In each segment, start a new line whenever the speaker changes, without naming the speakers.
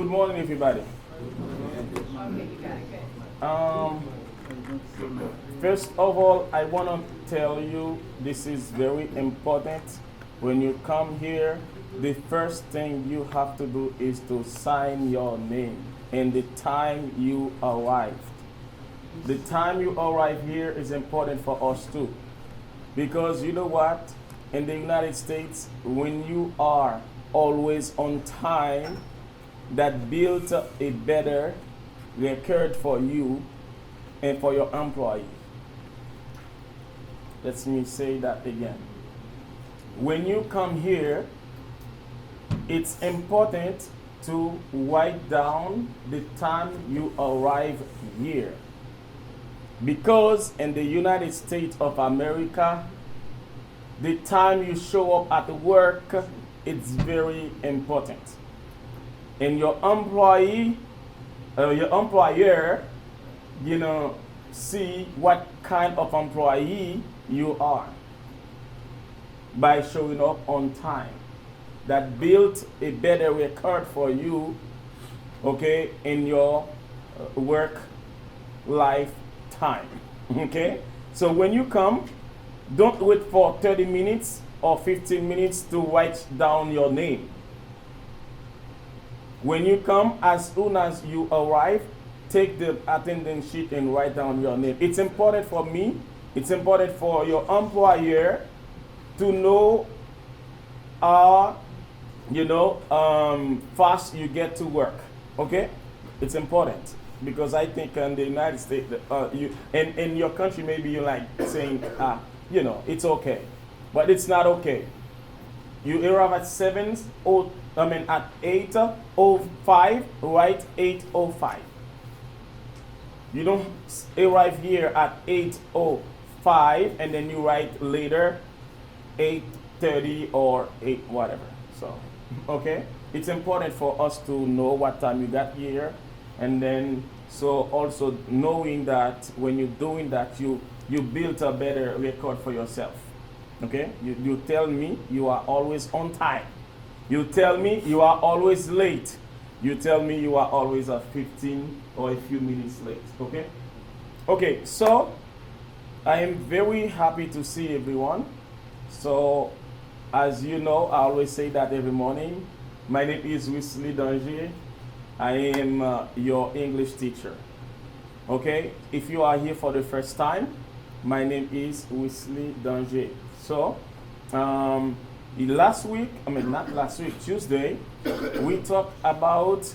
Good morning, everybody. Um, First of all, I want to tell you this is very important. When you come here, the first thing you have to do is to sign your name and the time you arrived. The time you arrive here is important for us too. Because you know what? In the United States, when you are always on time, that builds a better record for you and for your employee. Let me say that again. When you come here, it's important to write down the time you arrive here. Because in the United States of America, the time you show up at work, it's very important. And your employer, see what kind of employee you are by showing up on time. That built a better record for you, okay, in your work lifetime. Okay? So when you come, don't wait for 30 minutes or 15 minutes to write down your name. When you come, as soon as you arrive, take the attendance sheet and write down your name. It's important for me, it's important for your employer to know fast you get to work. Okay? It's important. Because I think in the United States, in your country, maybe you're like saying, it's okay. But it's not okay. You arrive at at 8:05, right? 8:05. You don't arrive here at 8:05 and then you write later 8:30 or 8 whatever. So, okay? It's important for us to know what time you got here, and then so also knowing that when you're doing that, you build a better record for yourself. Okay? You tell me you are always on time. You tell me you are always late. You tell me you are always 15 or a few minutes late. Okay? Okay, so I am very happy to see everyone. So, as you know, I always say that every morning. My name is Wesley Danger. I am your English teacher. Okay? If you are here for the first time, my name is Wesley Danger. So, Tuesday, we talked about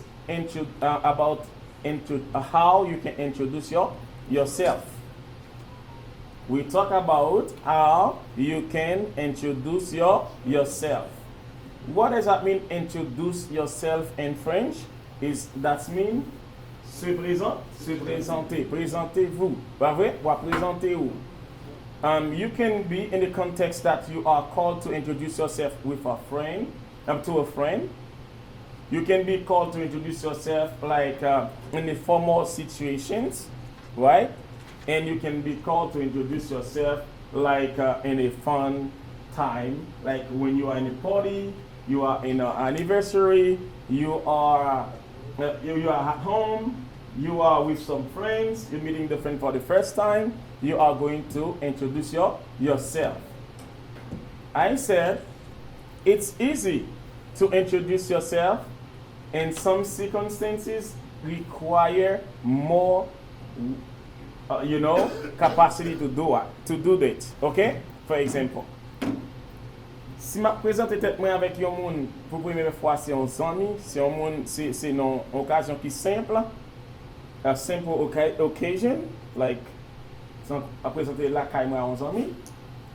how you can introduce yourself. We talk about how you can introduce yourself. What does that mean, introduce yourself in French? That means se présenter, présentez-vous. Pas vrai? Ou présentez-vous. You can be in the context that you are called to introduce yourself with a friend, to a friend. You can be called to introduce yourself like in the formal situations, right? And you can be called to introduce yourself like in a fun time, like when you are in a party, you are in an anniversary, you are at home, you are with some friends, you're meeting the friend for the first time, you are going to introduce yourself. I said it's easy to introduce yourself, and some circumstances require more capacity to do that. Okay? For example, si je présente tête moi avec un monde pour première fois, c'est un ami, c'est un monde, c'est une occasion qui simple, a simple occasion, like à présenter la caille moi à un ami.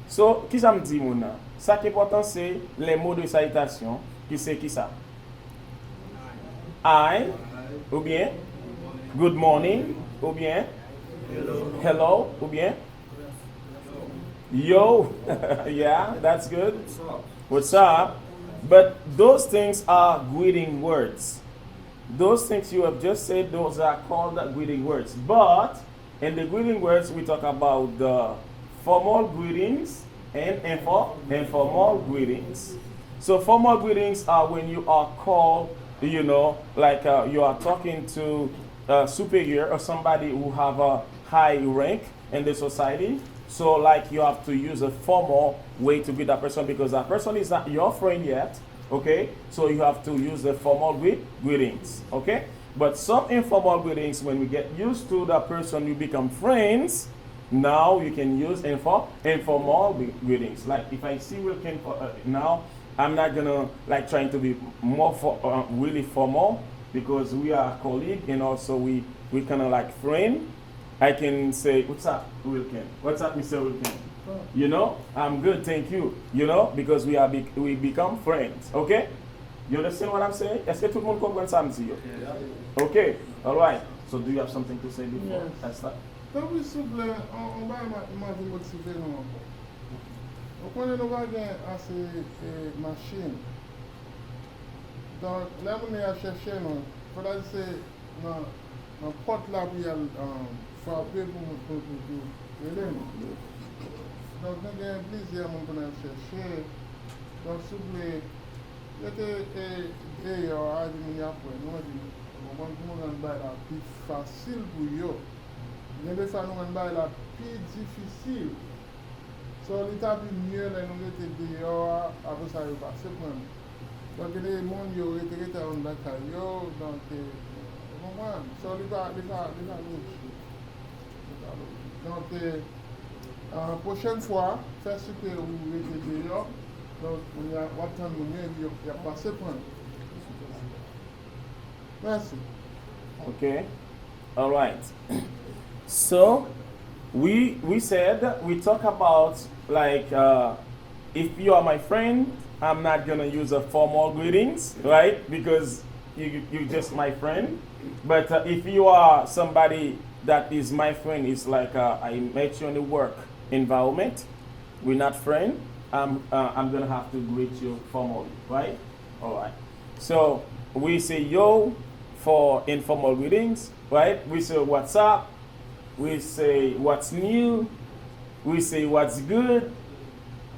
So, qui ça me dit mon? Ça qui est important, c'est les mots de salutation. Qui c'est qui ça? I, ou bien good morning, ou bien hello, ou bien yo. Yeah, that's good. What's up? But those things are greeting words. Those things you have just said, those are called greeting words. But in the greeting words, we talk about the formal greetings and informal greetings. So formal greetings are when you are called like you are talking to a superior or somebody who have a high rank in the society. So like you have to use a formal way to greet that person because that person is not your friend yet. Okay, so you have to use the formal greetings. Okay, but some informal greetings, when we get used to the person, you become friends. Now you can use informal greetings. Like if I see Wilkin now, I'm not gonna like trying to be more really formal because we are colleague and also we kind of like friend. I can say, "What's up, Wilkin? What's up, Mr. Wilkin? I'm good, thank you. Because we become friends. Okay? You understand what I'm saying? Est-ce que tout le monde comprend ça, monsieur? Okay, all right. So do you have something to say before I start?
Comme s'il vous plaît, on va motiver nous encore. On connaît nos wagons assez machines. Donc, là, on est à chercher, non. Il faudra c'est dans porte là où il y a frapper pour donc, nous avons plaisir à chercher. Donc, s'il vous plaît, d'ailleurs, à dire après, nous avons la plus facile pour eux. Mais des fois, nous avons la plus difficile. So, l'état mieux, nous étions dehors, après ça, il va passer pour nous. Donc, les gens qui ont été en Dakar, donc, so, il va donc, la prochaine fois, faire ce que vous étiez dehors, donc, on va attendre le mieux, il va passer pour nous. Merci.
Okay. All right. So we said we talk about like if you are my friend, I'm not gonna use a formal greetings, right? Because you just my friend. But if you are somebody that is my friend, it's like I met you in the work environment. We're not friends. I'm gonna have to greet you formally, right? All right. So we say yo for informal greetings, right? We say what's up. We say what's new. We say what's good.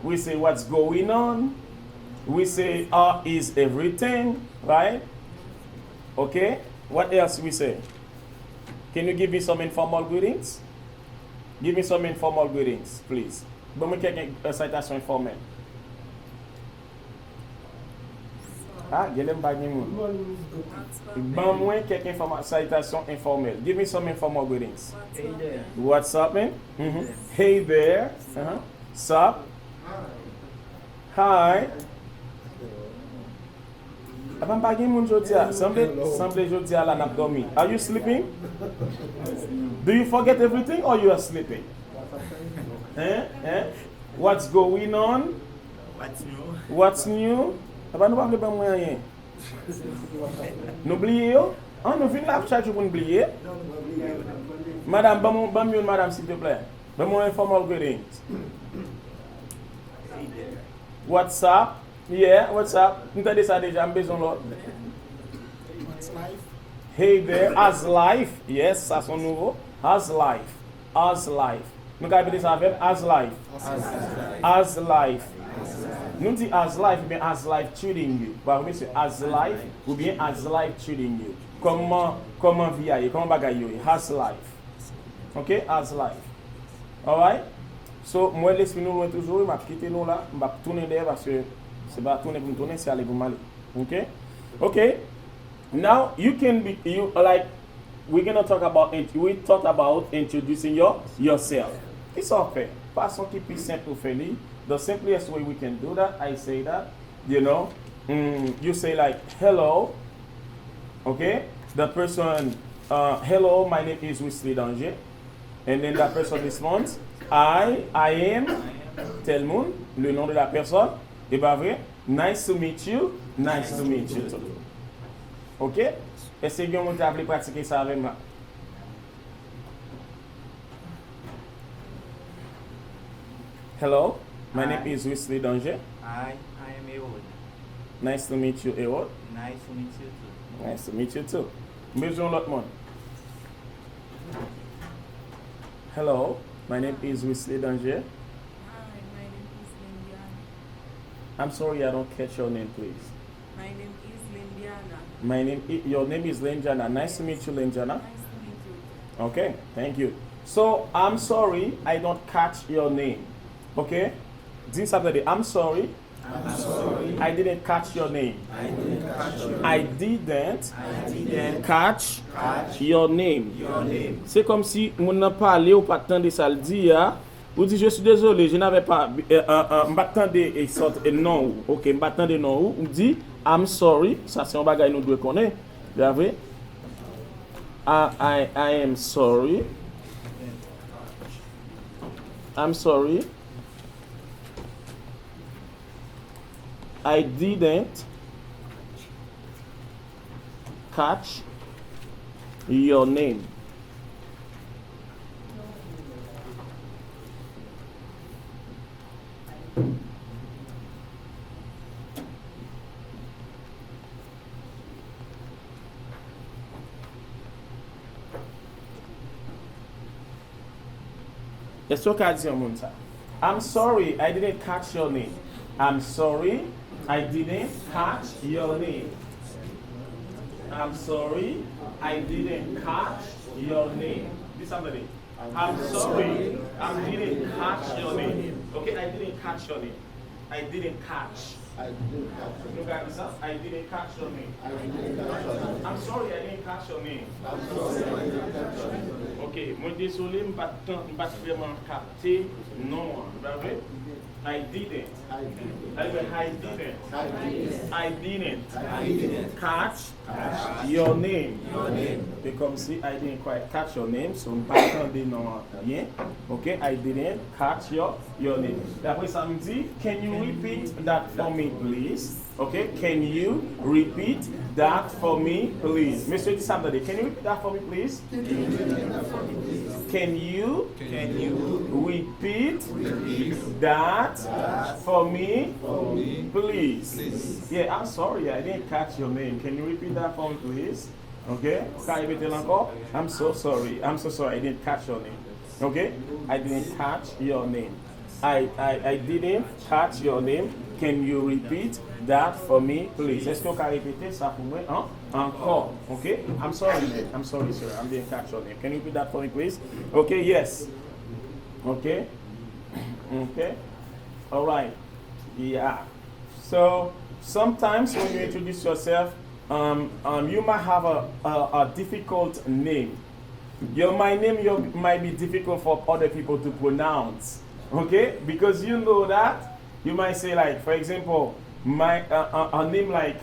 We say what's going on. We say how is everything, right? Okay. What else we say? Can you give me some informal greetings? Give me some informal greetings, please. Bon, moi, quelqu'un citation informelle. Ah, il y a même pas de monde. Bon, moi, quelqu'un citation informelle. Give me some informal greetings.
Hey there.
What's up, man? Mm-hmm. Hey there. Uh-huh. Sup? Hi. Apan pa gen moun jodi a. Semble jodi a la nap dormi. Are you sleeping? Do you forget everything or you are sleeping? What's going on?
What's new?
What's new? Apan nou pa vle ban mwen rien. Nou bliye yo? An nou vin la chat pou nou bliye? Madame, ban yon madame s'il te plaît. Ban moun informal greetings.
Hey there.
What's up? Yeah, what's up? Ntade sa deja, m bezon lot.
What's life?
Hey there, as life. Yes, sa son nouvo. As life. As life. Nou ka repete sa avem? As life. As life. Nou di as life ou bien as life treating you. Ba ou bien as life ou bien as life treating you. Comment vi a ye? Comment bagay yo ye? As life. Ok? As life. Alright? So, mwen l'esprit nou loin toujou, m ap kite nou la, m ap tourne der parce que c'est pas tourner pour tourner, c'est aller pour m'aller. Okay? Okay. Now you can be like we're gonna talk about it. We talked about introducing yourself. It's okay. Façon qui plus simple pour faire. The simplest way we can do that, I say that, you say like hello. Okay? The person hello, my name is Wesley Danger. And then that person responds, I am tel moun, le nom de la personne. Et pas vrai? Nice to meet you. Nice to meet you too. Ok? Est-ce que vous avez pratiquer ça avec moi? Hello, my name is Wesley Danger.
I am Ewan.
Nice to meet you, Ewan.
Nice to meet you too.
Nice to meet you too. Besoin l'autre monde. Hello, my name is Wesley Danger. I'm sorry, I don't catch your name, please.
My name is Lindian.
Your name is Lenjana. Nice to meet you, Lenjana.
Nice to meet you.
Okay, thank you. So I'm sorry I don't catch your name. Okay? This Saturday, I'm sorry.
I'm sorry.
I didn't catch your name.
I didn't catch your name.
I didn't
I didn't
catch
catch
your name.
your name.
C'est comme si on n'a pas parlé ou pas attendre ça le dit ya. Ou dit je suis désolé, je n'avais pas m'attendre et sorte non. OK, m'attendre non ou dit I'm sorry, ça c'est un bagage nous doit connaître. Vous avez I am sorry. I'm sorry. I didn't catch your name. It's okay, I'm sorry, I didn't catch your name. I'm sorry, I didn't catch your name. I'm sorry, I didn't catch your name. This somebody. I'm sorry, I didn't catch your name. Okay, I didn't catch your name. I didn't catch.
I didn't catch your
Look at this. I didn't catch your name.
I didn't catch your name.
I'm sorry, I didn't catch your name.
I'm sorry, I didn't catch your name.
Ok, moi désolé, je ne pas vraiment capter non. I didn't.
I didn't.
I didn't
I didn't
catch your name. Comme si I didn't quite catch your name, so je ne pas attendre non rien. Ok, I didn't catch your name. D'après ça me dit, can you repeat that for me, please? Okay, can you repeat that for me, please? Mr. Somebody, can you repeat that for me, please? Can you repeat that for me, please? Yeah, I'm sorry, I didn't catch your name. Can you repeat that for me, please? Okay? I'm so sorry. I didn't catch your name. Okay? I didn't catch your name. I didn't catch your name. Can you repeat that for me, please? Est-ce qu'on peut répéter ça pour moi? Encore. Okay? I'm sorry, sir. I didn't catch your name. Can you repeat that for me, please? Okay, yes. Okay? Okay? All right. Yeah. So, sometimes when you introduce yourself, you might have a difficult name. My name might be difficult for other people to pronounce. Okay? Because you know that. You might say, like, for example, a name like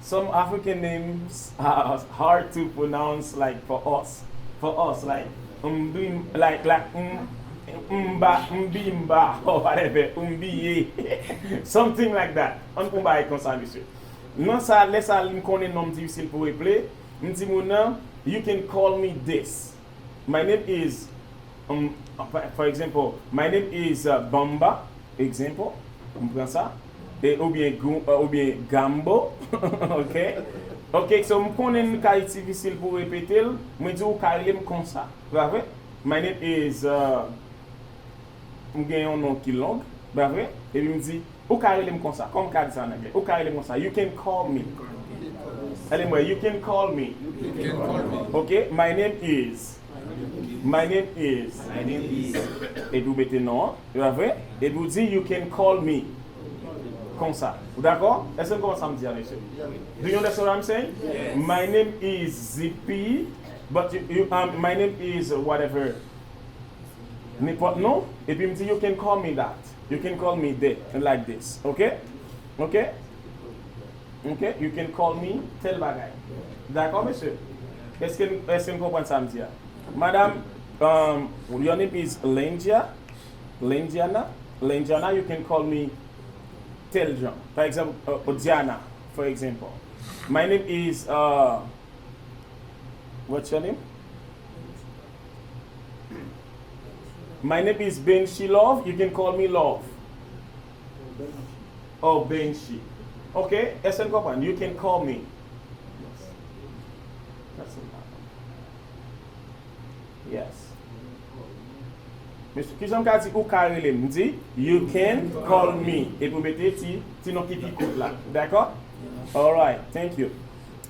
some African names are hard to pronounce, like for us, like mbimba or whatever, something like that. On peut pas comme ça, monsieur. Non, ça laisse à l'inconnu nom difficile pour appeler. You can call me this. My name is, for example, my name is Bamba. Example. On prend ça. Ou bien Gambo. OK? OK, so je connais une qualité difficile pour répéter. Je dis ou carrément comme ça. Vous voyez? My name is j'ai un nom qui est long. Vous voyez? Et puis je dis ou carrément comme ça. Comme ça en anglais. Ou carrément comme ça. You can call me. Anyway, you can call me. OK? My name is. Et vous mettez non. Vous voyez? Et vous dites you can call me. Comme ça. D'accord? Est-ce que ça me dit, monsieur? Do you understand what I'm saying?
Yes.
My name is Zippy, but my name is whatever. No? Et puis, you can call me that. You can call me like this. Okay? Okay? Okay? You can call me tel bagay. D'accord, monsieur? Est-ce que vous comprenez ça me dit? Madame, your name is Lendiana, you can call me Tel Jean. For example, Diana, for example. My name is, what's your name? My name is Benshi Love. You can call me Love. Oh, Benshi. Okay, you can call me. That's it. Yes. Mr. Kizon ka di ou karele m di, you can call me. Et pour mettre ti non qui écoute là. D'accord? All right. Thank you.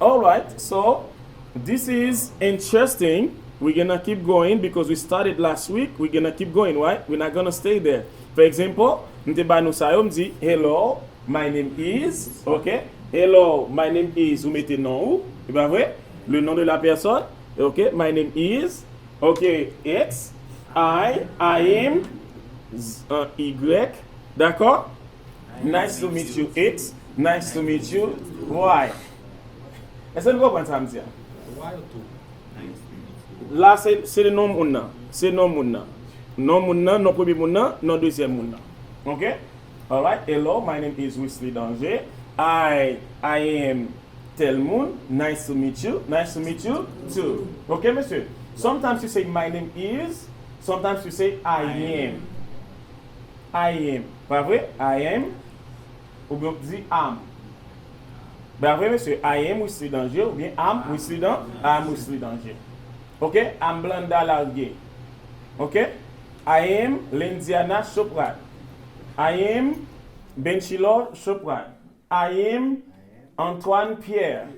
All right, so this is interesting. We're gonna keep going because we started last week. We're gonna keep going, right? We're not gonna stay there. For example, hello, my name is, ok? Hello, my name is, vous mettez nom ou? C'est pas vrai? Le nom de la personne, ok? My name is, ok, X, I am, Y, d'accord? Nice to meet you, X. Nice to meet you, Y. Est-ce que nous comprenons ça, monsieur? Là, c'est le nom moun. C'est nom moun. Nom moun, nom premier moun, nom deuxième moun. Okay? All right. Hello, my name is Wesley Danger. I am Telmoun. Nice to meet you. Nice to meet you too. Okay, monsieur? Sometimes you say my name is. Sometimes you say I am. I am. Pas vrai? I am. Ou bien on dit am. Ben vrai, monsieur, I am Wesley Danger. Ou bien am Wesley Danger. Okay? I'm Blanda Largue. Okay? I am Lindiana Choprat. I am Benchilor Choprat. I am Antoine Pierre.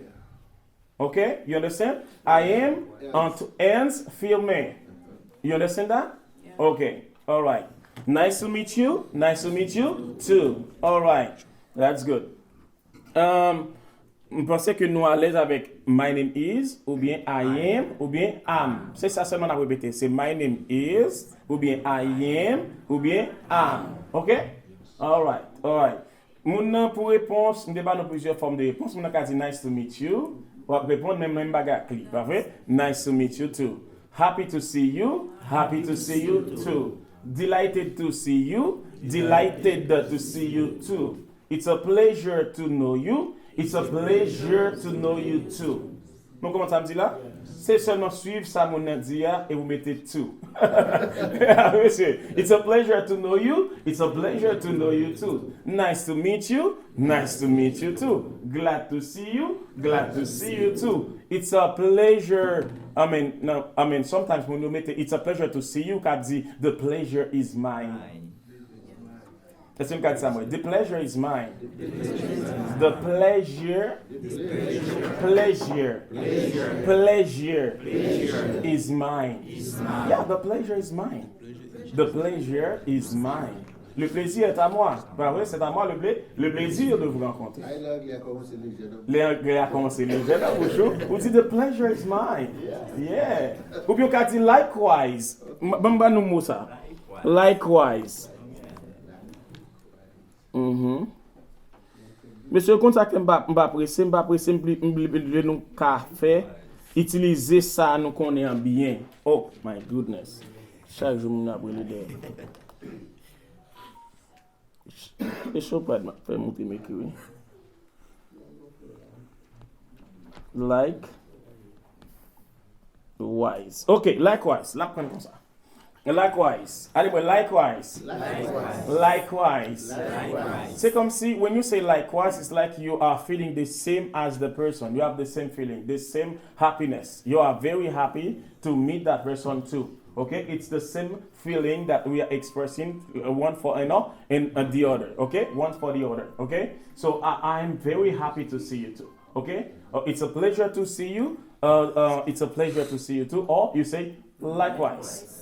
Okay? You understand? I am Ernst Firmin. You understand that? Yeah. Okay. All right. Nice to meet you. Nice to meet you too. All right. That's good. Je pensais que nous à l'aise avec my name is, ou bien I am, ou bien am. C'est ça seulement à répéter. C'est my name is, ou bien I am, ou bien am. OK? All right. All right. Moun pour réponse, nous débat plusieurs formes de réponse. Moun ka dit nice to meet you. Ou répondre même bagarre clé, pas vrai? Nice to meet you too. Happy to see you. Happy to see you too. Delighted to see you. Delighted to see you too. It's a pleasure to know you. It's a pleasure to know you too. Donc, comment ça me dit là? C'est seulement suivre ça, mon dit et vous mettez tout. It's a pleasure to know you. It's a pleasure to know you too. Nice to meet you. Nice to meet you too. Glad to see you. Glad to see you too. It's a pleasure. Sometimes when you meet it's a pleasure to see you, can dit the pleasure is mine. The pleasure is mine. The pleasure is mine. Yeah, the pleasure is mine. The pleasure is mine. Le plaisir est à moi. Pas vrai, c'est à moi le plaisir de vous rencontrer. L'anglais a commencé les jeunes. Vous dites the pleasure is mine. Yeah. Ou bien on dit likewise. Bamba nous mot ça. Likewise. Monsieur, quand ça m'a pressé nous café, utiliser ça nous connaît bien. Oh my goodness. Chaque jour nous avons le et chaud pas de faire monter mes cuits. Like wise. Okay, likewise. La prendre comme ça. Likewise. Allez, likewise. Likewise. C'est comme si, when you say likewise, it's like you are feeling the same as the person. You have the same feeling, the same happiness. You are very happy to meet that person too. Okay? It's the same feeling that we are expressing, one for another and the other. Okay? One for the other. Okay? So I'm very happy to see you too. Okay? It's a pleasure to see you. It's a pleasure to see you too. Or you say likewise.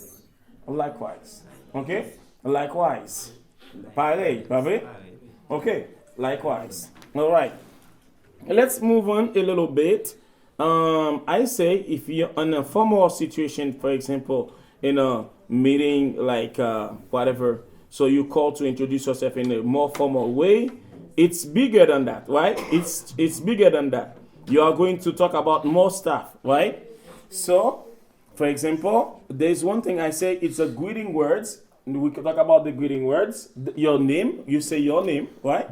Likewise. Okay? Likewise. Pareil. Pas vrai? Okay. Likewise. All right. Let's move on a little bit. I say if you're in a formal situation, for example, in a meeting like whatever, so you call to introduce yourself in a more formal way, it's bigger than that, right? It's bigger than that. You are going to talk about more stuff, right? So, for example, there's one thing I say, it's a greeting words. We can talk about the greeting words. Your name, you say your name, right?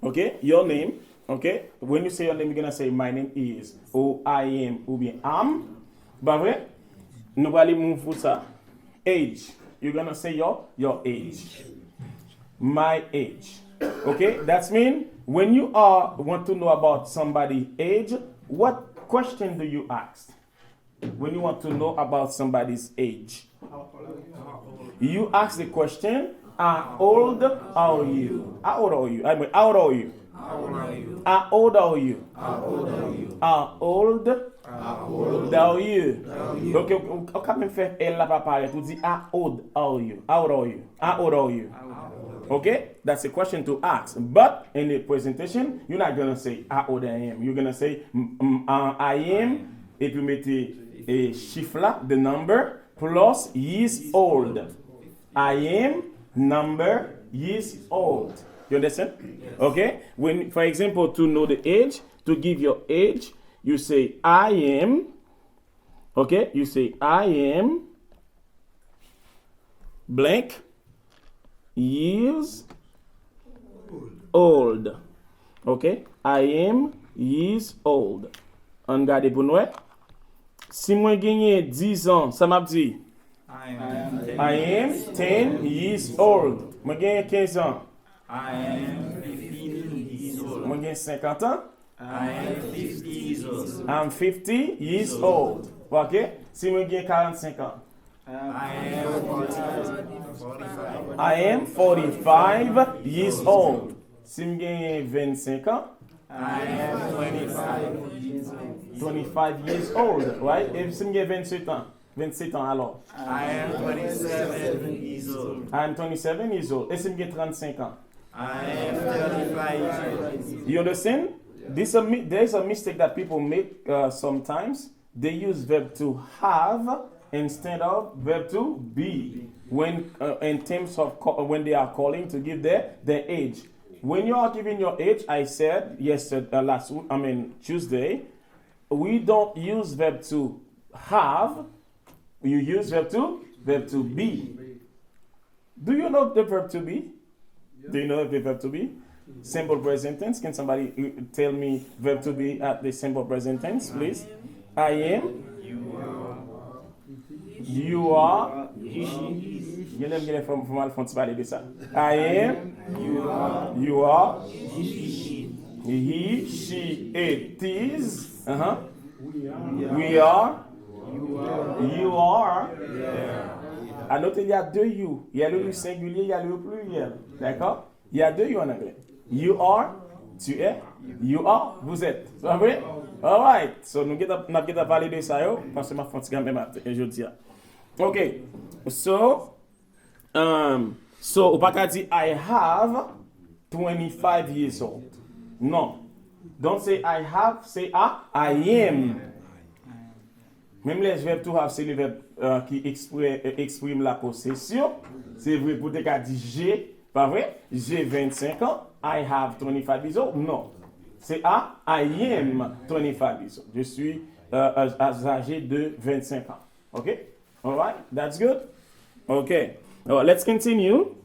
Okay, your name. Okay, when you say your name, you're gonna say my name is, ou I am, ou bien am. Bah vrai? Nous allons move pour ça. Age. You're gonna say your age. My age. Okay, that's mean when you want to know about somebody's age, what question do you ask? When you want to know about somebody's age, you ask the question, how old are you? How old are you? I mean, how old are you? How old are you? How old are you? How old are you? How old
How old
are you?
are you?
Ok, on quand même fait elle là pas pareil. Tu dis how old are you? How old are you? How old are you? Okay, that's a question to ask. But in the presentation, you're not gonna say how old I am. You're gonna say I am. Et puis mettez a chiffre là, the number plus years old. I am number years old. You understand? Okay. When, for example, to know the age, to give your age, you say I am. Okay. You say I am blank years old. Okay. I am years old. On garde pour nous. Si moi gagne 10 ans, ça m'a dit I am 10 years old. Moi gagne 15 ans.
I am 15 years old.
Moi gagne 50 ans.
I am 50 years old.
I'm 50 years old. OK? Si moi gagne 45 ans.
I am 45.
I am 45 years old. Si moi gagne 25 ans.
I am 25 years old.
25 years old, right? Et si moi gagne 27 ans. 27 ans alors.
I am 27 years old.
I am 27 years old. Et si moi gagne 35 ans.
I am 35 years old.
You understand? There's a mistake that people make sometimes. They use verb to have instead of verb to be when in terms of when they are calling to give their age. When you are giving your age, I said Tuesday, we don't use verb to have. You use verb to be. Do you know the verb to be? Do you know the verb to be? Simple present tense. Can somebody tell me verb to be at the simple present tense, please? I am. You are. You never get it from Alphonse Valley, this. I am. You are. He, she, it is. We are. You are. À noter, il y a deux you. Il y a le singulier, il y a le pluriel. D'accord? Il y a deux you en anglais. You are, tu es. You are, vous êtes. C'est vrai? Alright. So, nous avons validé ça, parce que ma fonte quand même je dis. Okay. So, au pas dire I have 25 years old. No. Don't say I have, say I am. Même les verbes to have, c'est le verbe qui exprime la possession. C'est vrai pour te dire j'ai, pas vrai? J'ai 25 ans. I have 25 years old. Non. C'est I am 25 years old. Je suis âgé de 25 ans. Okay? Alright? That's good? Okay. Let's continue.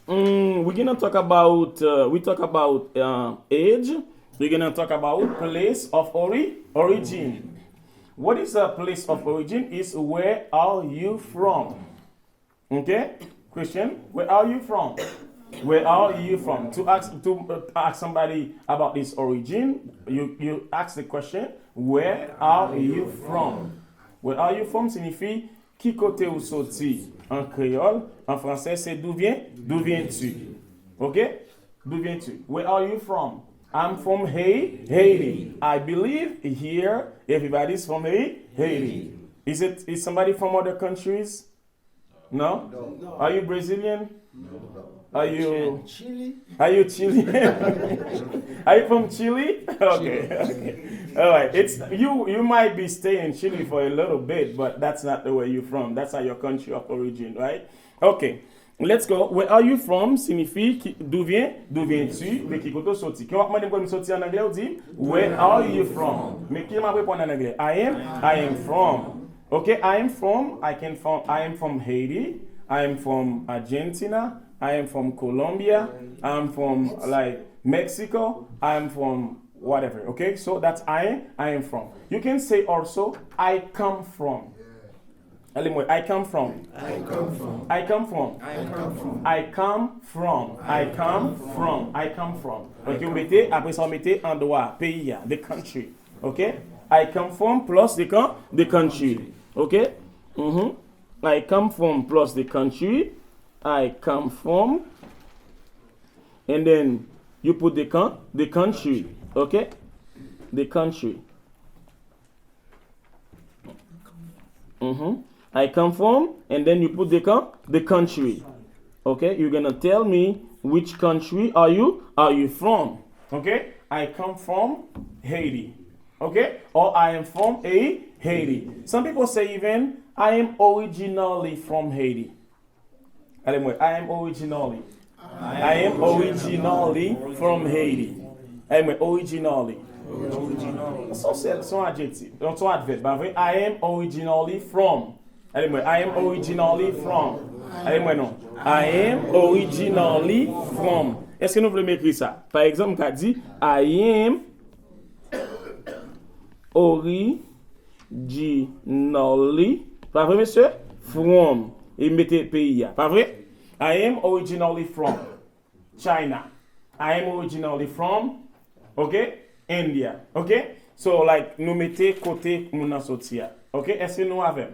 We're going to talk about, age. We're going to talk about place of origin. What is a place of origin? Is where are you from? Okay? Christian, where are you from? Where are you from? To ask somebody about this origin, you ask the question, where are you from? Where are you from signifie qui côté ou sorti en créole. En français, c'est d'où viens-tu? Okay? D'où viens-tu? Where are you from? I'm from Haiti. I believe here everybody's from Haiti. Is somebody from other countries? No? Are you Brazilian? No. Are you
Chile?
Are you Chilean? Are you from Chile? Okay. All right. It's you might be staying in Chile for a little bit, but that's not the way you're from. That's not your country of origin, right? Okay. Let's go. Where are you from? Signifie d'où viens-tu? Mais qui côté sorti. Quand on demande sorti en anglais, on dit where are you from? Mais qui m'a répondu en anglais? I am from. Okay, I am from Haiti. I am from Argentina. I am from Colombia. I'm from like Mexico. I'm from whatever. Okay, so that's I am from. You can say also I come from. I come from.
I come from.
I come from.
I come from.
I come from. I come from. I come from. Donc vous mettez après ça vous mettez endroit, pays, the country. Okay? I come from plus the country. Okay? I come from plus the country. I come from. And then you put the country. Okay? The country. I come from, and then you put the country. Okay, you're gonna tell me which country are you from. Okay, I come from Haiti. Okay, or I am from Haiti. Some people say even I am originally from Haiti. I am originally. I am originally from Haiti. I am originally. Son adjectif, son adverbe. I am originally from. I am originally from. Non. I am originally from. Est-ce que nous voulons m'écrire ça? Par exemple, on dit I am originally. Pas vrai, monsieur? From. Et mettez pays. Pas vrai? I am originally from China. I am originally from, okay, India. Okay? So, like, nous mettez côté mon sortir. Okay? Est-ce que nous avons?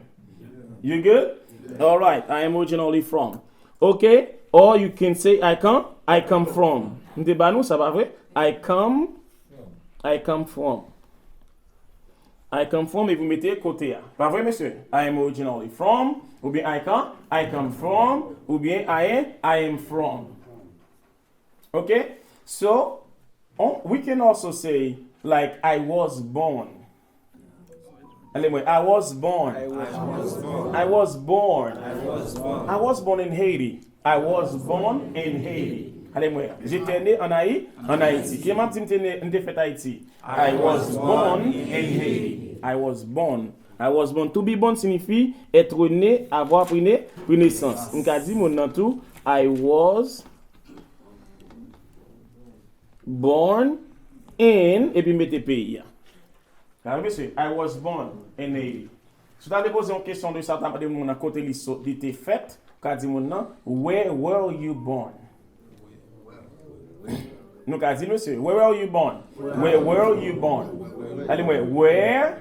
You good? All right. I am originally from. Okay? Or you can say I come from. M'te ba nou, ça va vrai? I come from. I come from et vous mettez côté. Pas vrai, monsieur? I am originally from. Ou bien I come from. Ou bien I am from. Okay? So, we can also say, like, I was born. Anyway, I was born in Haiti. I was born in Haiti. Anyway, j'étais né en Haïti. Qui m'a dit que j'étais né en Haïti? I was born in Haiti. I was born. To be born signifie être né, avoir pris naissance. On a dit mon nom tout. I was born in et puis mettez pays. Car monsieur, I was born in Haiti. Si tu as posé une question de ça, tu as dit mon côté l'été fait, tu as dit mon nom, where were you born? Nous avons dit monsieur, where were you born? Where were you born? Allez, where?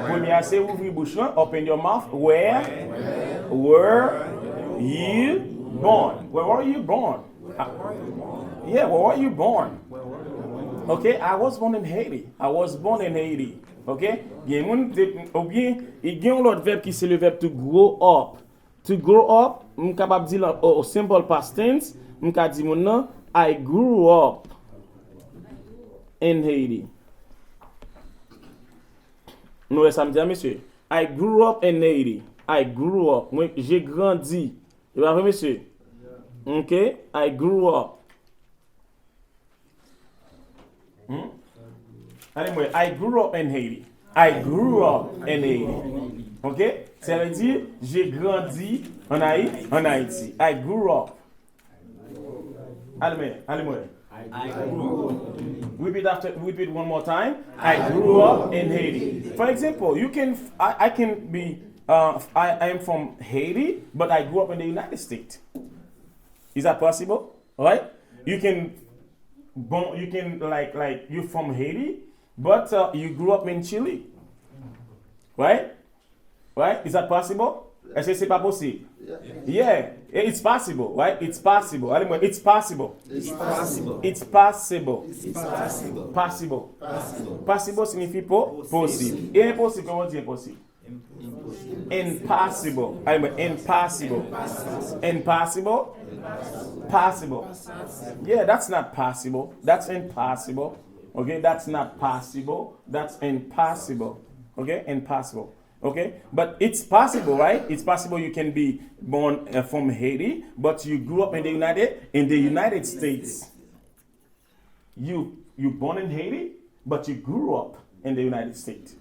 Premier assez ouvrir bouche, open your mouth. Where were you born? Where were you born? Yeah, where were you born? Okay, I was born in Haiti. Okay? Ou bien, il y a un autre verbe qui c'est le verbe to grow up. To grow up, je suis capable de dire au simple past tense, je suis capable de dire mon nom, I grew up in Haiti. Nous, ça me dit, monsieur, I grew up in Haiti. I grew up. Moi, j'ai grandi. Tu vois, monsieur? Ok? I grew up. Allez, moi, I grew up in Haiti. Ok? Ça veut dire, j'ai grandi en Haïti. I grew up. Allez, moi. Repeat one more time. I grew up in Haiti. For example, I can be, I am from Haiti, but I grew up in the United States. Is that possible? Right? You can like you're from Haiti, but you grew up in Chile. Right? Is that possible? Est-ce que c'est pas possible? Yeah, it's possible, right? It's possible. It's possible. Possible signifie possible. Et impossible, comment on dit impossible? Impossible. Impossible. Possible. Yeah, that's not possible. That's impossible. Okay, that's not possible. That's impossible. Okay, impossible. Okay, but it's possible, right? It's possible you can be born from Haiti, but you grew up in the United States. You born in Haiti, but you grew up in the United States.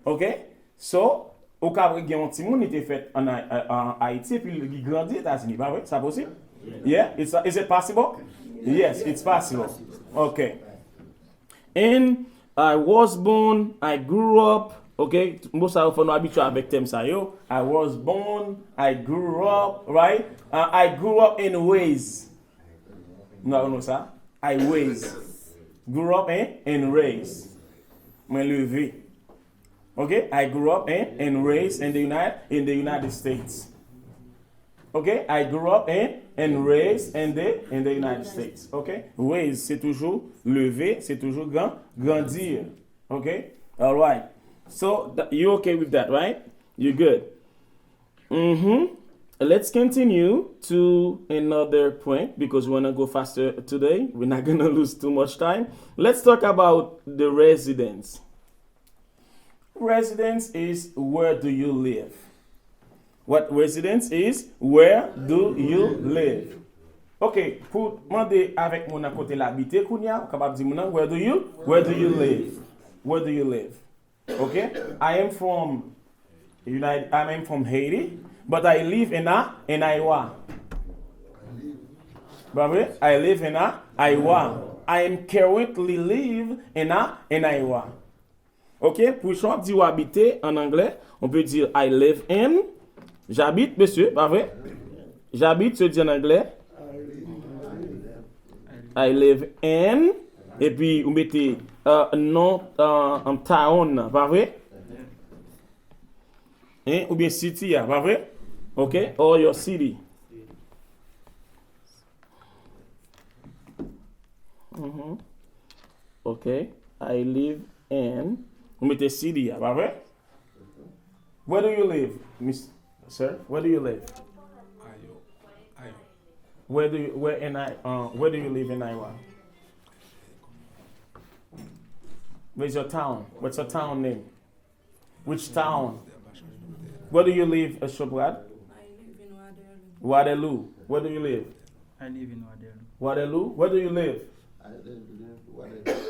Okay, so au cas où il y a un petit monde qui était fait en Haïti puis il grandit aux États-Unis, pas vrai? C'est possible? Yeah, is it possible? Yes, it's possible. Okay, and I was born, I grew up. Okay, most of us are habitués avec thème ça yo. I was born, I grew up, right? I grew up in ways. Non, ça. I ways. Grew up and raised. Me levé. Okay, I grew up and raised in the United States. Okay, I grew up and raised in the United States. Okay, raise c'est toujours lever, c'est toujours grandir. Okay, all right. So you okay with that, right? You're good. Mm-hmm. Let's continue to another point because we want to go faster today. We're not going to lose too much time. Let's talk about the residence. Residence is where do you live? What residence is? Where do you live? Ok, pour demander avec mon à côté l'habiter, kounya, capable dire mon where do you live? Where do you live? Okay? I am from Haiti, but I live in Iowa. Bravo? I live in Iowa. I am currently live in Iowa. Ok? Pour choix dire ou habiter en anglais, on peut dire I live in. J'habite, monsieur, pas vrai? J'habite, se dit en anglais. I live in. Et puis, vous mettez non en town, pas vrai? Hein? Ou bien city, pas vrai? Ok? Or your city. Mm-hmm. Ok? I live in. Vous mettez city, pas vrai? Where do you live, Miss Sir? Where do you live? Where do you live in Iowa? Where's your town? What's your town name? Which town? Where do you live, Shopwad?
I live in Waterloo.
Waterloo. Where do you live?
I live in Waterloo.
Waterloo. Where do you live?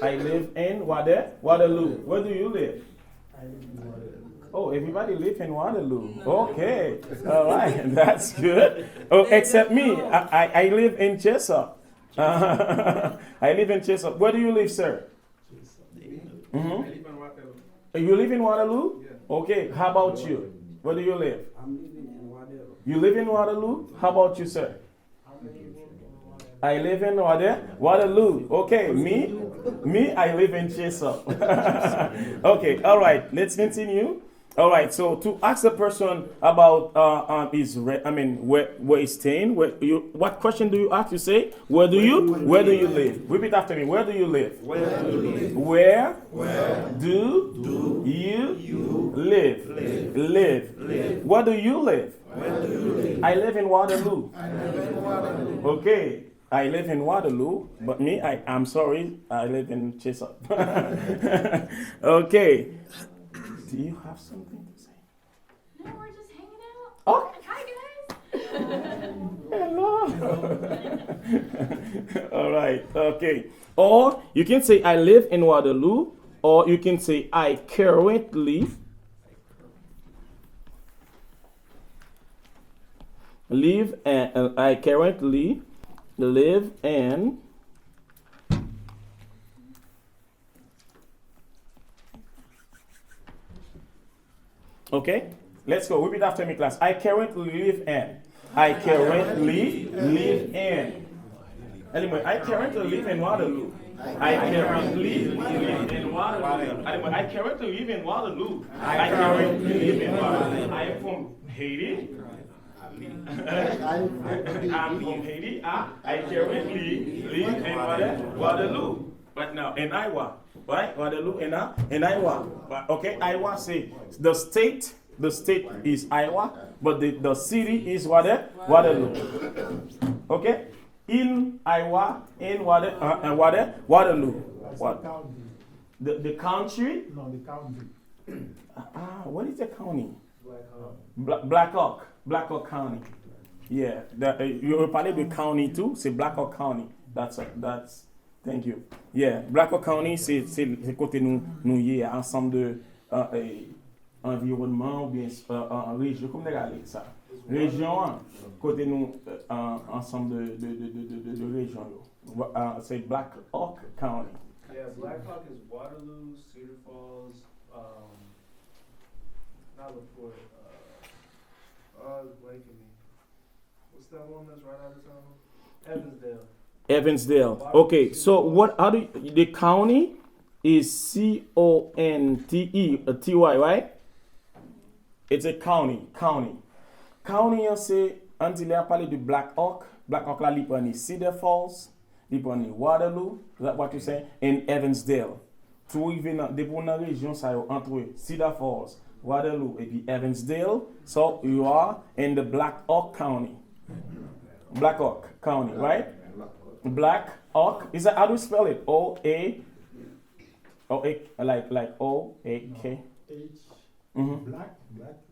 I live in Waterloo. Where do you live? Oh, everybody live in Waterloo. Okay. All right. That's good. Oh, except me. I live in Chesapeake. I live in Chesapeake. Where do you live, sir? Mm-hmm.
I live in Waterloo.
You live in Waterloo?
Yeah.
Okay. How about you? Where do you live?
I'm living in Waterloo.
You live in Waterloo? How about you, sir? I live in Waterloo. Okay, me, I live in Chesapeake. Okay, all right, let's continue. All right, so to ask the person about where he's staying, what question do you ask? You say, where do you live? Repeat after me. Where do you live?
Where do you live?
Where
Do
you live?
live?
Where do you live?
Where do you live?
I live in Waterloo.
I live in Waterloo.
Okay, I live in Waterloo, but me, I'm sorry, I live in Chesapeake. Okay. Do you have something to say?
No, we're just hanging out.
Oh,
Hi, guys.
hello. All right, okay. Or you can say I live in Waterloo, or you can say I currently live and I currently live in okay, let's go. Repeat after me, class. I currently live in. I currently live in. Anyway, I currently live in Waterloo. I currently live in Waterloo. Anyway, I currently live in Waterloo. I currently live in Waterloo. I am from Haiti. I'm from Haiti. I currently live in Waterloo. But now in Iowa, right? Waterloo in Iowa. But, okay, Iowa say the state is Iowa, but the city is Waterloo. Okay? In Iowa, in Waterloo. What? The country?
No, the county.
What is the county? Black Hawk County. Yeah, you parlez de county too, c'est Black Hawk County. That's thank you. Yeah, Black Hawk County, c'est côté nous y est ensemble de environnement ou bien région, comme regarder ça. Région, côté nous ensemble de région. C'est Black Hawk County.
Yeah, Black Hawk is Waterloo, Cedar Falls, not LaPorte, blanking me. What's that one that's right out of town?
Evansdale. Okay, so the county is Contety, right? It's a county. County, c'est on dit là parler de Black Hawk. Black Hawk là, il prend Cedar Falls, il prend Waterloo. Is that what you say? In Evansdale. To even dépend de la région ça entre Cedar Falls, Waterloo, et puis Evansdale. So you are in the Black Hawk County. Black Hawk County, right? Black Hawk. Is that how do you spell it? like O-A-K.
H.
Mm-hmm.
Black.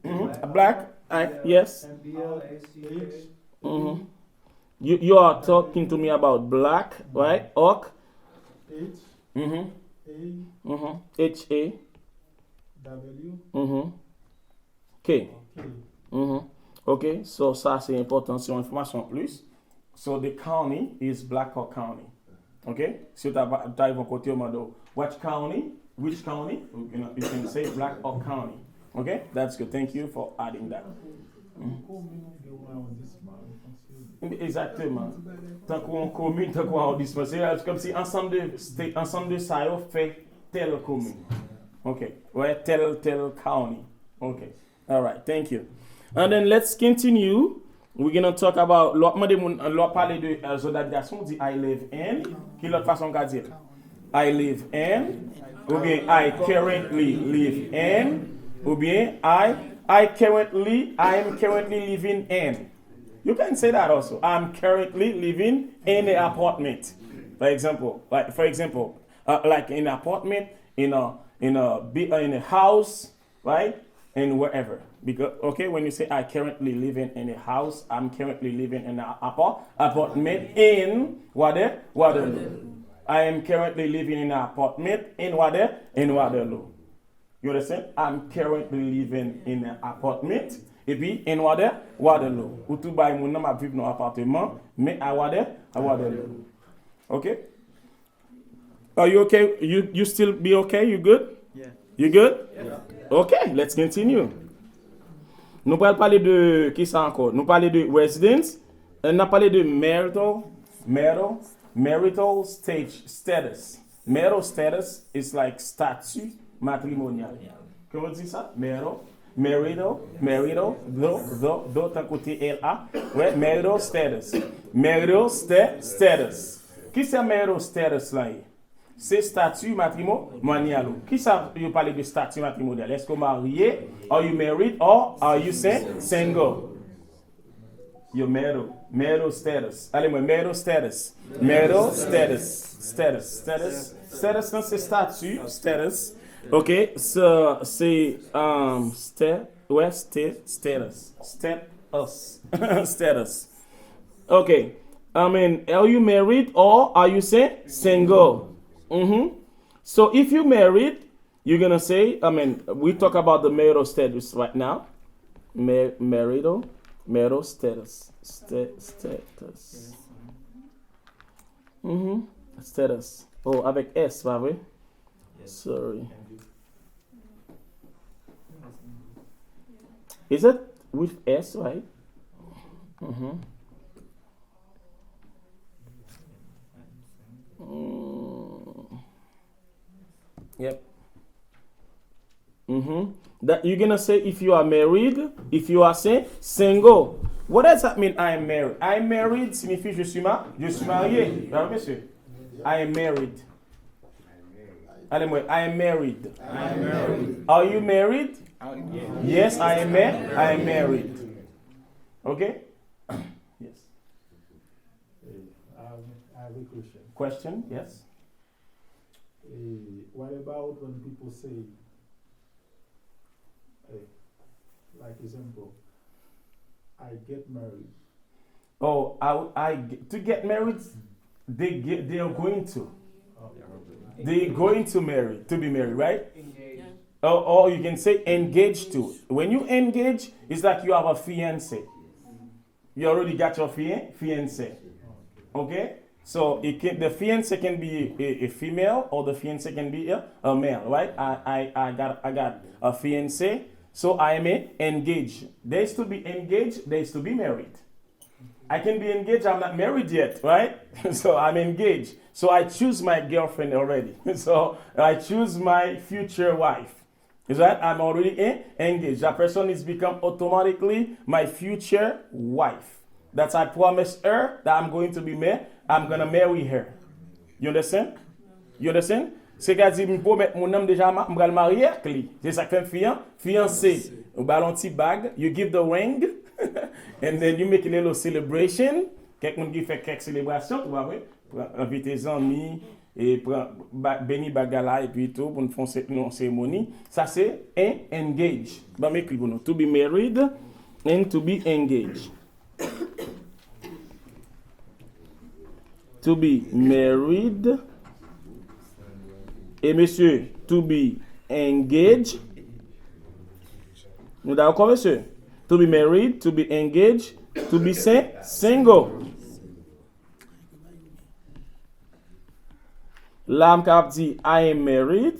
Mm-hmm. Black. Yes.
MBLACH.
Mm-hmm. You are talking to me about black, right? Hawk.
H.
Mm-hmm.
A.
Mm-hmm. H-A.
W.
Mm-hmm. K.
K.
Mm-hmm. Ok, so ça c'est important sur information en plus. So the county is Black Hawk County. Ok, si tu arrives en côté au mando, which county? You can say Black Hawk County. Okay, that's good. Thank you for adding that. Exactement. Tant qu'on commune, tant qu'on arrondissement, c'est comme si ensemble de ça yo fait telle commune. Okay, ouais, tell county. Okay, all right, thank you. And then let's continue. We're gonna talk about l'autre parler de zodalisation dit I live in. Qui l'autre façon qu'a dire? I live in. Ou bien I currently live in. Ou bien I am currently living in. You can say that also. I'm currently living in an apartment. For example, like in an apartment, in a house, right? And wherever. Because when you say I currently living in a house, I'm currently living in an apartment in Waterloo. I am currently living in an apartment in Waterloo. You understand? I'm currently living in an apartment et puis in Waterloo. Ou tout bay moun nan m'a vivre dans appartement mais à Waterloo. Okay? Are you okay? You still be okay? You good?
Yeah.
You good? Yeah. Okay, let's continue. Nous allons parler de qui ça encore? Nous parler de residence. On a parlé de marital status. Marital status is like statut matrimonial. Comment on dit ça? Marital, d'autres côté LA. Ouais, marital status. Status. Qui c'est marital status là? C'est statut matrimonial. Qui ça vous parlez de statut matrimonial? Est-ce que vous marié? Are you married or are you single? Your marital status. Allez-moi, marital status. Status, non, c'est statut, status. Ok, so, c'est status. Status. Okay, I mean, are you married or are you single? Mm-hmm. So if you married, you're gonna say, we talk about the marital status right now. Marital status. Status. Mm-hmm. Status. Oh, avec S, pas vrai? Sorry. Is it with S, right? Mm-hmm. Yep. Mm-hmm. That you're gonna say if you are married, if you are single. What does that mean? I am married. I am married signifie je suis marié. Ah, monsieur. I am married. Allez-moi, I am married. Are you married? Yes, I am married. Okay? Yes.
I have a question.
Question? Yes.
What about when people say, like example, I get married?
Oh, to get married, they are going to. They're going to be married, right?
Engaged.
Or you can say engaged to. When you engage, it's like you have a fiancé. You already got your fiancé. Okay? So the fiancé can be a female or the fiancé can be a male, right? I got a fiancé, so I am engaged. There is to be engaged, there is to be married. I can be engaged, I'm not married yet, right? So I'm engaged. So I choose my girlfriend already. So I choose my future wife. Is that I'm already engaged. That person is become automatically my future wife. That's I promised her that I'm going to marry her. You understand? You understand? C'est qu'à dire, me promettre mon homme déjà, me le marier avec lui. C'est ça que fait fiancé. Ou ballon petit bag, you give the ring, and then you make a little celebration. Quelqu'un qui fait quelques célébrations, tu vois, oui. Inviter tes amis, et béni bagala, et puis tout, pour nous faire une cérémonie. Ça, c'est engage. Bah, m'écrit pour nous. To be married and to be engaged. To be married. Et monsieur, to be engaged. Nous d'accord, monsieur? To be married, to be engaged, to be single. Là, je cap dit, I am married.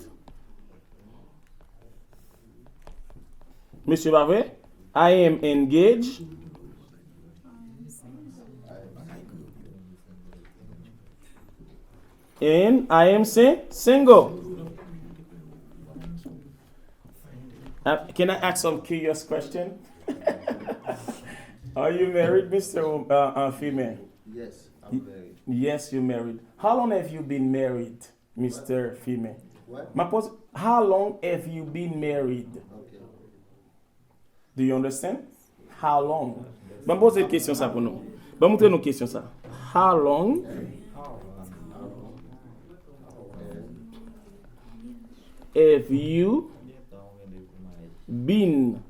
Monsieur, pas vrai? I am engaged. And I am single. Can I ask some curious question? Are you married, Mr. Female?
Yes, I'm married.
Yes, you're married. How long have you been married, Mr. Female?
What?
How long have you been married?
Okay.
Do you understand? How long? Je vais poser une question ça pour nous. Je vais montrer une question ça. How long have you been?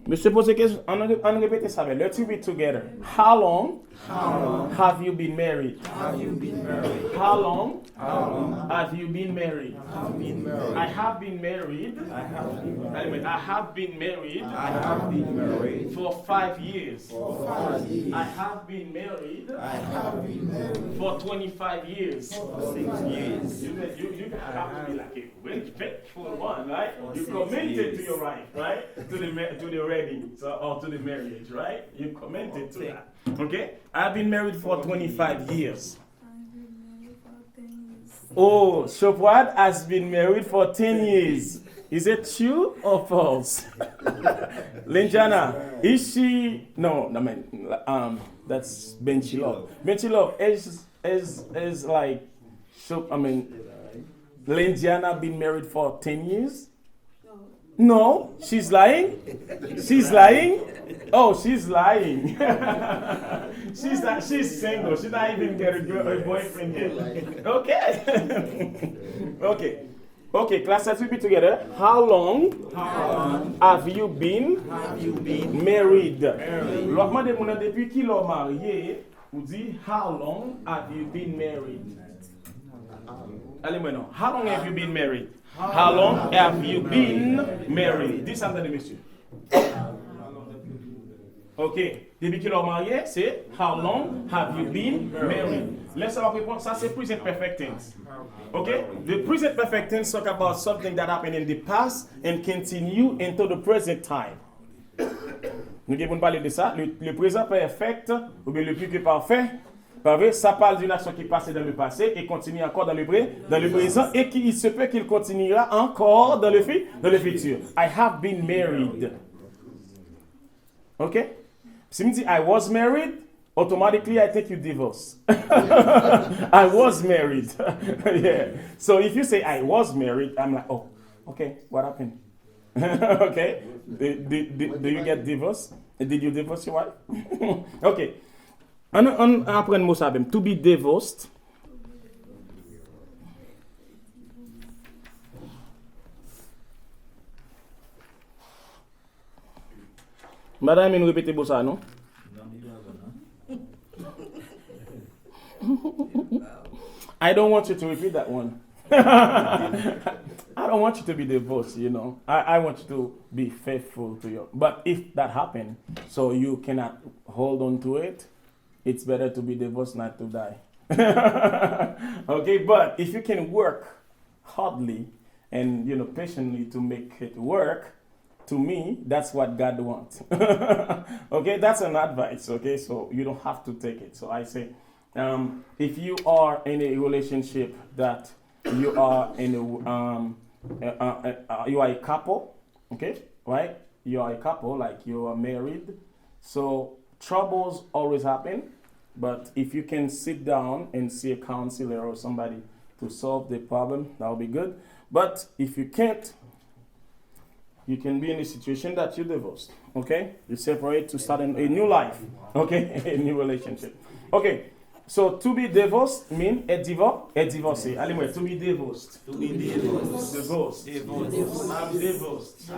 Monsieur pose une question. On répète ça. Let's repeat together. How long have you been married? How long have you been married? I have been married. I have been married for 5 years. I have been married for 25 years. You have to be like a very faithful one, right? You committed to your wife, right? To the wedding, or to the marriage, right? You committed to that. Okay? I've been married for 25 years. Oh, Chopwad has been married for 10 years. Is it true or false? Linjana, is she? No, I mean, that's Benchilov. Benchilov is like, so, I mean, Linjana been married for 10 years? No, she's lying. She's lying. Oh, she's lying. She's single. She's not even getting a boyfriend yet. Okay. Okay, class, let's repeat together. How long have you been married? L'homme demande depuis qu'il est marié, vous dit how long have you been married? Allez maintenant. How long have you been married? How long have you been married? Dis ça dans monsieur. Ok. Depuis qu'il est marié, c'est how long have you been married? Laisse-moi répondre. Ça, c'est present perfect tense. Okay? The present perfect tense talk about something that happened in the past and continue into the present time. Nous devons parler de ça. Le présent perfect, ou bien le plus que parfait, ça parle d'une action qui passait dans le passé et continue encore dans le présent et qui il se peut qu'il continuera encore dans le futur. I have been married. Okay? Si me dit I was married, automatically I think you divorce. I was married. Yeah. So if you say I was married, I'm like, oh, okay, what happened? Okay. Do you get divorced? Did you divorce your wife? Okay. On apprend mot ça même. To be divorced. Madame, nous répétez pour ça, non? I don't want you to repeat that one. I don't want you to be divorced, you know. I want you to be faithful to your. But if that happened, so you cannot hold on to it, it's better to be divorced, not to die. Okay, but if you can work hardly and patiently to make it work, to me, that's what God wants. Okay, that's an advice. Okay, so you don't have to take it. So I say, if you are in a relationship that you are in you are a couple, okay, right? You are a couple, like you are married. So troubles always happen. But if you can sit down and see a counselor or somebody to solve the problem, that will be good. But if you can't, you can be in a situation that you're divorced. Okay? You separate to start a new life. Okay? A new relationship. Okay. So to be divorced means divorcé. Allez-moi, to be divorced.
To be divorced.
Divorced.
Divorced.
I'm divorced.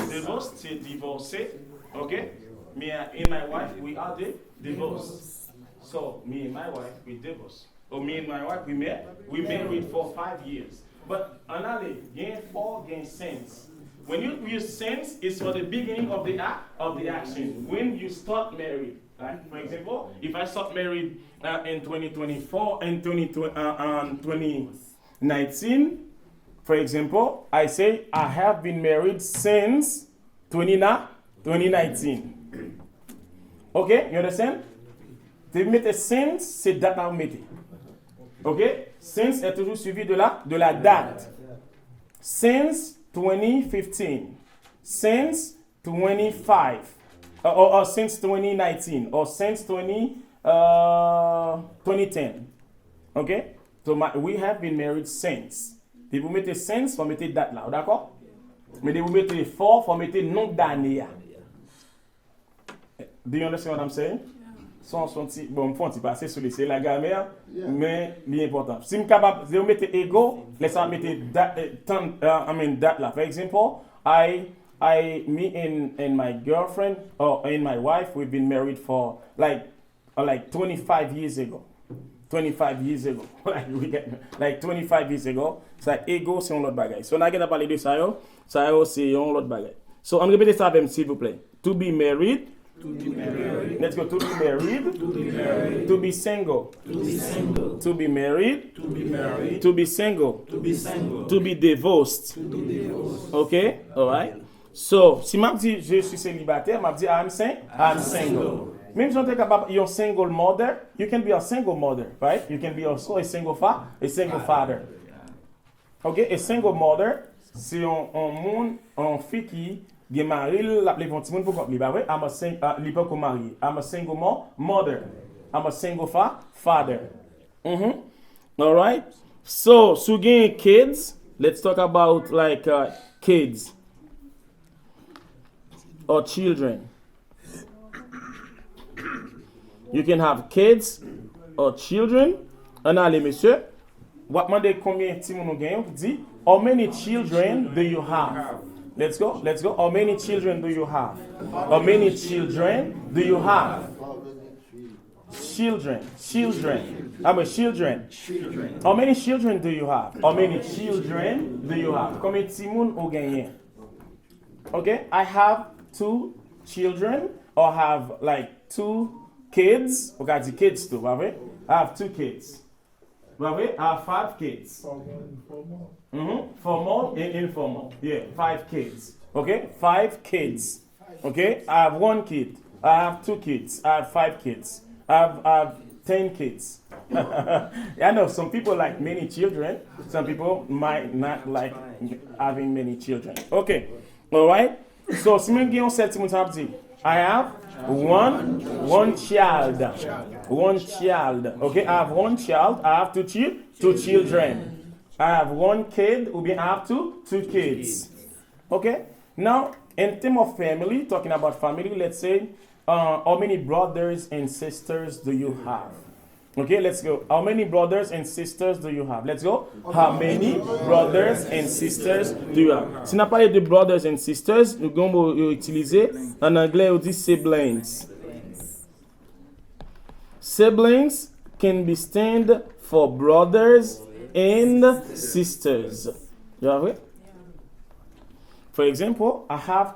Divorced, c'est divorcé. Okay? Me and my wife, we are divorced. So me and my wife, we divorced. Or me and my wife, we married for 5 years. But another, gain 4 gain sense. When you use sense, it's for the beginning of the action. When you start married, right? For example, if I start married in 2024 and 2019, for example, I say I have been married since 2019. Okay, you understand? Tu mets since, c'est date à mettre. Ok? Since est toujours suivi de la date. Since 2015. Since 25. Or since 2019. Or since 2010. Ok? So we have been married since. Si vous mettez since, vous mettez date là. D'accord? Mais si vous mettez for, vous mettez nombre d'années. Do you understand what I'm saying? Bon, me font passer sur les la grammaire, mais l'important. Si je suis capable de mettre ego, laissez-moi mettre date là. For example, me and my girlfriend or and my wife, we've been married for like 25 years ago. 25 years ago. like 25 years ago. C'est like ego, c'est un autre bagage. So, on a parlé de ça, c'est un autre bagage. So, on répète ça avec s'il vous plaît. To be married.
To be married.
Let's go. To be married.
To be married.
To be single.
To be single.
To be married.
To be married.
To be single.
To be single.
To be divorced.
To be divorced.
Okay? Alright? So, si m'a dit je suis célibataire, m'a dit I'm single. Même si on est capable, you're a single mother, you can be a single mother, right? You can be also a single father. Okay? A single mother, c'est un fille qui gen mari la ple von ti moun pou kont li ba we I'm a single mother. I'm a single father. All right? So, gen kids, let's talk about like kids or children. You can have kids or children. An ale monsieur, wap mande combien ti moun nou gen yo di, how many children do you have? Let's go. How many children do you have? How many children do you have? Children. I'm a children. How many children do you have? How many children do you have? Combien ti moun ou genyen? Okay, I have 2 children or have like 2 kids. Okay, the kids too, I have 2 kids. I have 5 kids. Formal and informal. Yeah, 5 kids. Okay, 5 kids. Okay, I have 1 kid. I have 2 kids. I have 5 kids. I have 10 kids. I know some people like many children. Some people might not like having many children. Okay, all right. So, si mwen gen yon sel ti moun sa ap di, I have one child. One child. Okay, I have 1 child. I have 2 children. I have 1 kid, ou bien I have 2 kids. Okay? Now, in terms of family, talking about family, let's say, how many brothers and sisters do you have? Okay, let's go. How many brothers and sisters do you have? Let's go. How many brothers and sisters do you have? Si on a parlé de brothers and sisters, nous allons utiliser en anglais, on dit siblings. Siblings can be stand for brothers and sisters. You have it? For example, I have,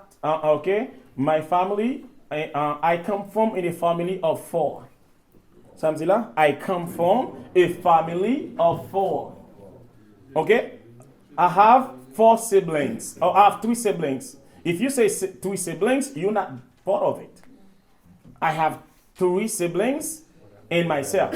my family, I come from in a family of 4. Samzila, I come from a family of 4. Okay? I have 4 siblings. Or I have 3 siblings. If you say 3 siblings, you're not part of it. I have 3 siblings and myself.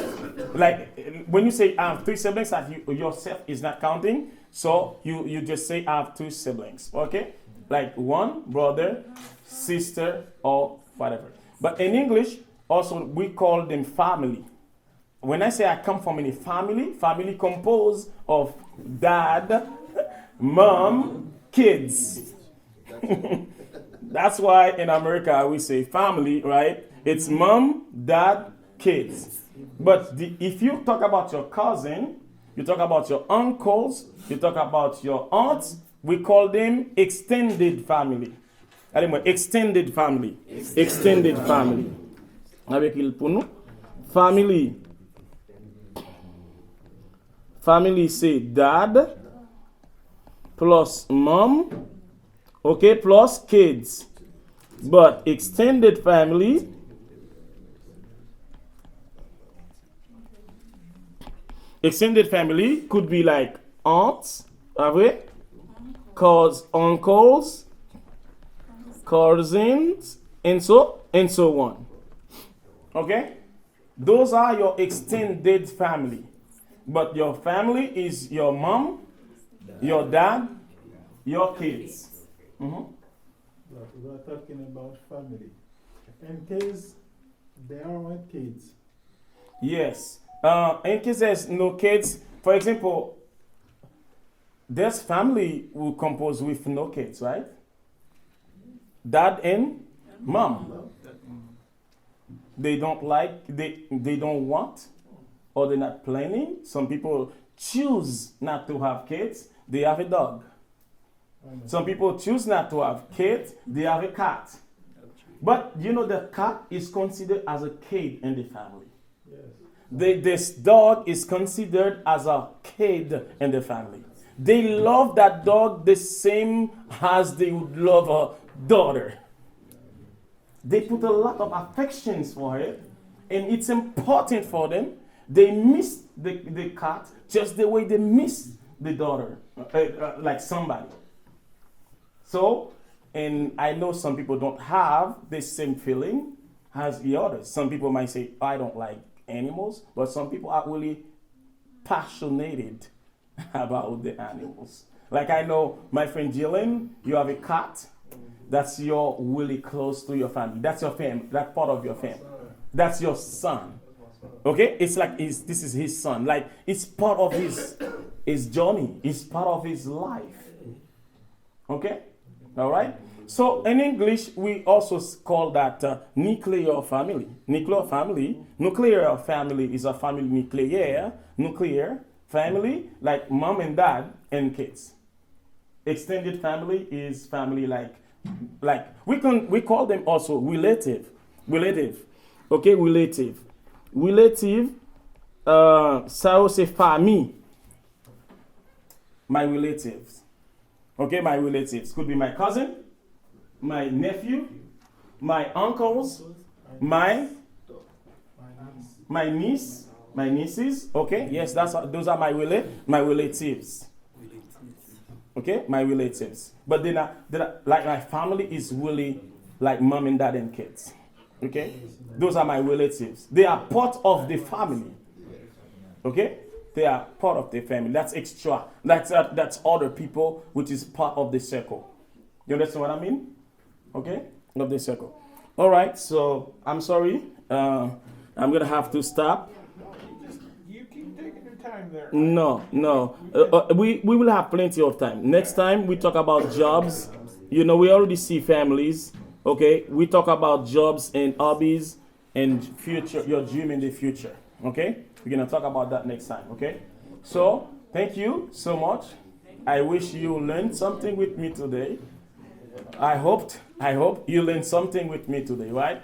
Like when you say I have 3 siblings, that yourself is not counting. So you just say I have 2 siblings. Okay? Like 1 brother, sister, or whatever. But in English, also we call them family. When I say I come from a family composed of dad, mom, kids. That's why in America we say family, right? It's mom, dad, kids. But if you talk about your cousin, you talk about your uncles, you talk about your aunts, we call them extended family. Allez-moi, extended family. Extended family. Avec il pour nous. Family. Family say dad plus mom, okay, plus kids. But extended family could be like aunts, uncles, cousins, and so on. Okay? Those are your extended family. But your family is your mom, your dad, your kids. Mm-hmm.
But we are talking about family. In case there aren't kids,
Yes. In case there's no kids, for example, there's family who compose with no kids, right? Dad and mom. They don't like, they don't want, or they're not planning. Some people choose not to have kids, they have a dog. Some people choose not to have kids, they have a cat. But you know, the cat is considered as a kid in the family.
yes.
This dog is considered as a kid in the family. They love that dog the same as they would love a daughter. They put a lot of affections for it, and it's important for them. They miss the cat just the way they miss the daughter, like somebody. So, and I know some people don't have the same feeling as the others. Some people might say, I don't like animals, but some people are really passionate about the animals. Like I know my friend Jillian, you have a cat. That's your really close to your family. That's your family. That's part of your family. That's your son. Okay? It's like this is his son. Like it's part of his journey. It's part of his life. Okay? All right? So in English, we also call that nuclear family. Nuclear family is a family nuclear family, like mom and dad and kids. Extended family is family like we call them also relative. Okay, relative. Ça c'est famille. My relatives. Okay, my relatives could be my cousin, my nephew, my uncles, my nieces. Okay, yes, those are my relatives. Okay, my relatives. But they're not like my family is really like mom and dad and kids. Okay, those are my relatives. They are part of the family. Okay, they are part of the family. That's extra. That's other people, which is part of the circle. You understand what I mean? Okay, of the circle. All right. So I'm sorry. I'm gonna have to stop.
You keep taking your time there.
No. We will have plenty of time. Next time we talk about jobs. You know, we already see families. Okay, we talk about jobs and hobbies and future, your dream in the future. Okay, we're gonna talk about that next time. Okay, so thank you so much. I wish you learned something with me today. I hope you learned something with me today, right?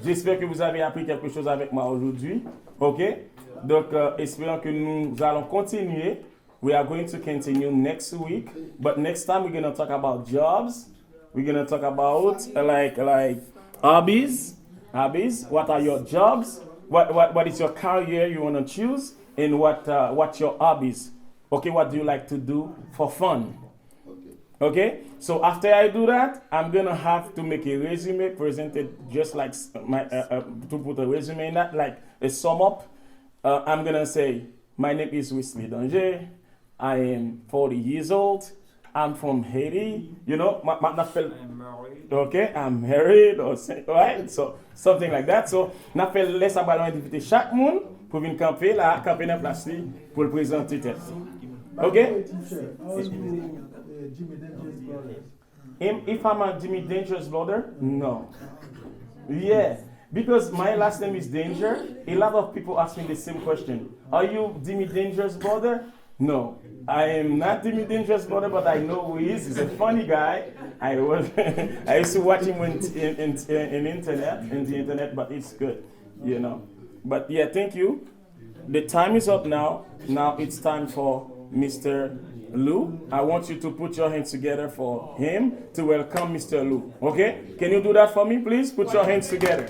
J'espère que vous avez appris quelque chose avec moi aujourd'hui. Ok, donc espérons que nous allons continuer. We are going to continue next week, but next time we're gonna talk about jobs. We're gonna talk about like hobbies. What are your jobs? What is your career you wanna choose? And what's your hobbies? Okay, what do you like to do for fun? Okay. So after I do that, I'm gonna have to make a resume presented just like my to put a resume in that, like a sum up. I'm gonna say my name is Wesley Danger. I am 40 years old. I'm from Haiti. You know, not feel
I'm married.
okay, I'm married or right, so something like that. So, n'a fait laisser ballon inviter chaque monde pour venir camper là, camper dans place li pour le présenter tête.
By
Okay?
the way, teacher, how you Jimmy Dangerous brothers?
If I'm a Jimmy Dangerous brother, no. Yeah, because my last name is Danger. A lot of people ask me the same question. Are you Jimmy Dangerous brother? No, I am not Jimmy Dangerous brother, but I know who he is. He's a funny guy. I was I used to watch him in the internet, but it's good, you know. But yeah, thank you. The time is up now. Now it's time for Mr. Lou. I want you to put your hands together for him to welcome Mr. Lou. Okay? Can you do that for me, please? Put your hands together.